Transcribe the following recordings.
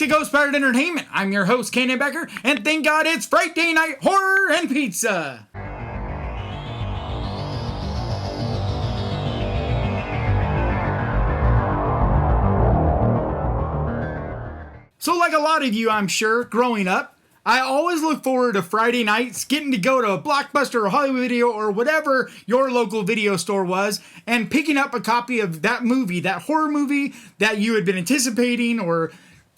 to Ghost Pirate Entertainment. I'm your host, Kainan Becker, and thank God it's Fright-Day night horror and pizza. So like a lot of you, I'm sure, growing up, I always look forward to Friday nights, getting to go to a Blockbuster or Hollywood Video or whatever your local video store was, and picking up a copy of that movie, that horror movie that you had been anticipating, or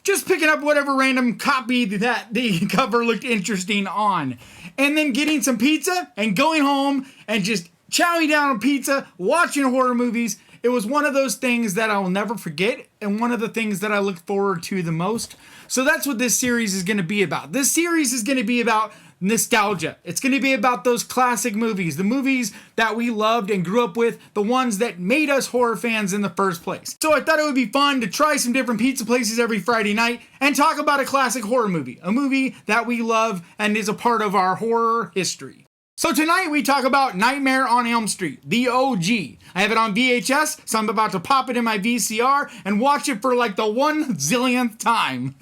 just picking up whatever random copy that the cover looked interesting on. And then getting some pizza and going home and just chowing down on pizza, watching horror movies. It was one of those things that I will never forget, and one of the things that I look forward to the most. So that's what this series is going to be about. This series is going to be about nostalgia. It's going to be about those classic movies, the movies that we loved and grew up with, the ones that made us horror fans in the first place. So I thought it would be fun to try some different pizza places every Friday night and talk about a classic horror movie, a movie that we love and is a part of our horror history. So tonight we talk about Nightmare on Elm Street, the OG. I have it on VHS, so I'm about to pop it in my VCR and watch it for like the 1,000,000th time.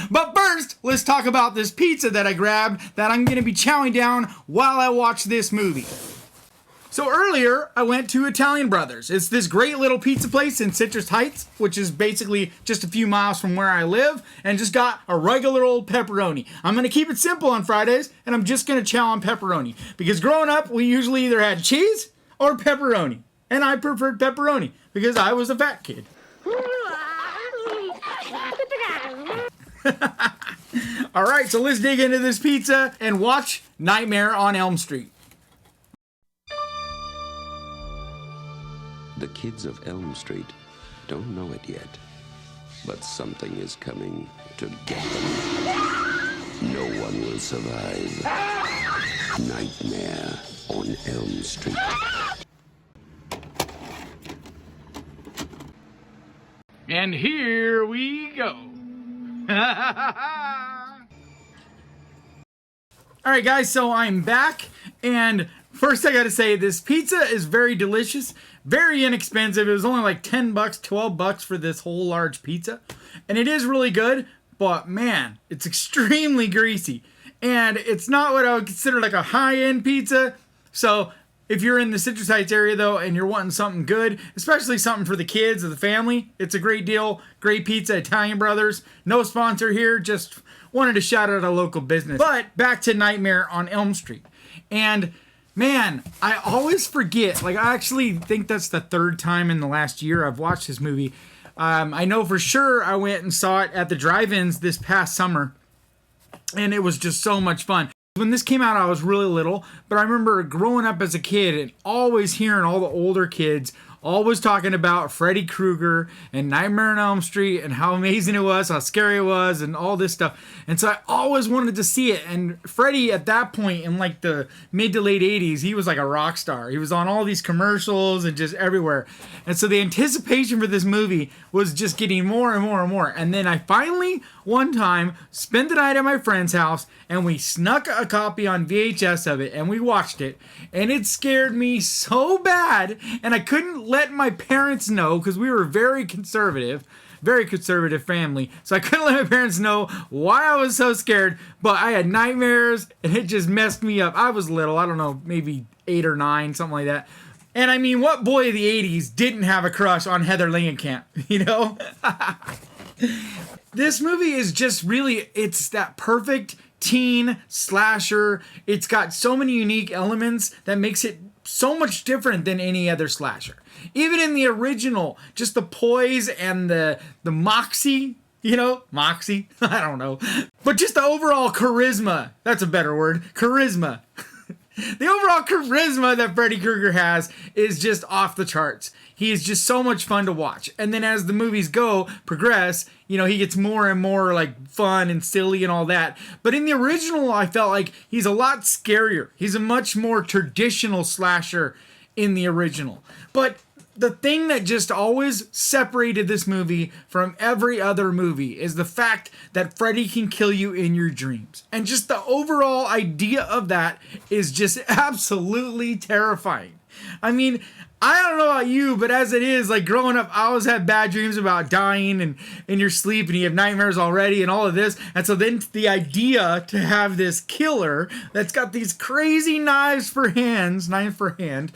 But first, let's talk about this pizza that I grabbed that I'm going to be chowing down while I watch this movie. So earlier, I went to Italian Brothers. It's this great little pizza place in Citrus Heights, which is basically just a few miles from where I live, and just got a regular old pepperoni. I'm going to keep it simple on Fridays, and I'm just going to chow on pepperoni. Because growing up, we usually either had cheese or pepperoni. And I preferred pepperoni, because I was a fat kid. Alright, so let's dig into this pizza and watch Nightmare on Elm Street. The kids of Elm Street don't know it yet, but something is coming to get them. No one will survive. Nightmare on Elm Street. And here we go. Alright guys, so I'm back, and first I gotta say, this pizza is very delicious, very inexpensive. It was only like 10 bucks, 12 bucks for this whole large pizza. And it is really good, but man, it's extremely greasy. And it's not what I would consider like a high-end pizza. So if you're in the Citrus Heights area though, and you're wanting something good, especially something for the kids or the family, it's a great deal. Great pizza, Italian Brothers. No sponsor here, just wanted to shout out a local business. But back to Nightmare on Elm Street. And man, I always forget, like I actually think that's the third time in the last year I've watched this movie. I know for sure I went and saw it at the drive-ins this past summer, and it was just so much fun. When this came out, I was really little, but I remember growing up as a kid and always hearing all the older kids always talking about Freddy Krueger and Nightmare on Elm Street and how amazing it was, how scary it was, and all this stuff. And so I always wanted to see it. And Freddy, at that point in like the mid to late 80s, he was like a rock star. He was on all these commercials and just everywhere. And so the anticipation for this movie was just getting more and more and more. And then I finally, one time, spent the night at my friend's house, and we snuck a copy on VHS of it, and we watched it. And it scared me so bad, and I couldn't let my parents know, because we were very conservative family, so I couldn't let my parents know why I was so scared, but I had nightmares, and it just messed me up. I was little, I don't know, maybe 8 or 9, something like that. And I mean, what boy of the 80s didn't have a crush on Heather Langenkamp, you know? This movie is just really, it's that perfect teen slasher. It's got so many unique elements that makes it so much different than any other slasher. Even in the original, just the poise and the moxie, you know, moxie, I don't know. But just the overall charisma, that's a better word, charisma. The overall charisma that Freddy Krueger has is just off the charts. He is just so much fun to watch. And then as the movies progress, you know, he gets more and more like fun and silly and all that. But in the original, I felt like he's a lot scarier. He's a much more traditional slasher in the original. But the thing that just always separated this movie from every other movie is the fact that Freddy can kill you in your dreams. And just the overall idea of that is just absolutely terrifying. I mean, I don't know about you, but as it is, like growing up, I always had bad dreams about dying and in your sleep, and you have nightmares already and all of this. And so then the idea to have this killer that's got these crazy knives for hand,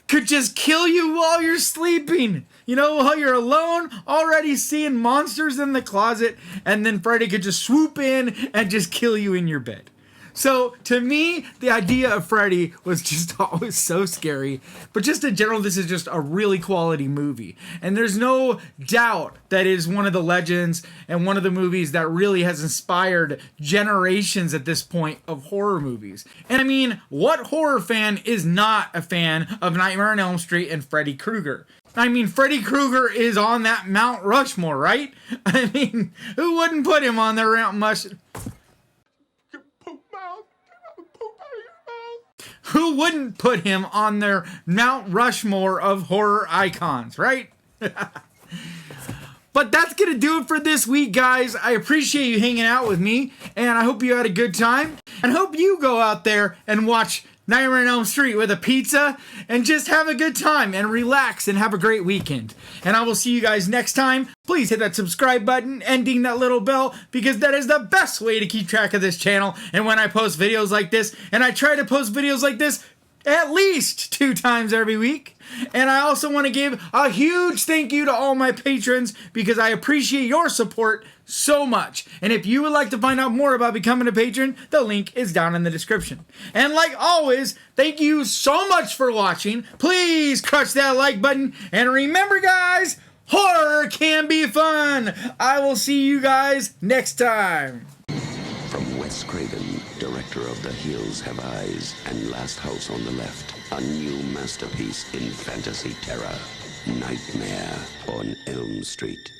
could just kill you while you're sleeping. You know, while you're alone, already seeing monsters in the closet, and then Freddy could just swoop in and just kill you in your bed. So, to me, the idea of Freddy was just always so scary. But just in general, this is just a really quality movie. And there's no doubt that it is one of the legends and one of the movies that really has inspired generations at this point of horror movies. And I mean, what horror fan is not a fan of Nightmare on Elm Street and Freddy Krueger? I mean, Freddy Krueger is on that Mount Rushmore, right? I mean, who wouldn't put him on their Mount Rushmore? Who wouldn't put him on their Mount Rushmore of horror icons, right? But that's going to do it for this week, guys. I appreciate you hanging out with me, and I hope you had a good time. And hope you go out there and watch Nightmare on Elm Street with a pizza and just have a good time and relax and have a great weekend. And I will see you guys next time. Please hit that subscribe button and ding that little bell, because that is the best way to keep track of this channel. And when I post videos like this, and I try to post videos like this at least 2 times every week. And I also want to give a huge thank you to all my patrons, because I appreciate your support so much. And if you would like to find out more about becoming a patron, the link is down in the description. And like always, thank you so much for watching. Please crush that like button. And remember, guys, horror can be fun. I will see you guys next time. From Wes Craven, director of The Hills Have Eyes and Last House on the Left, a new masterpiece in fantasy terror, Nightmare on Elm Street.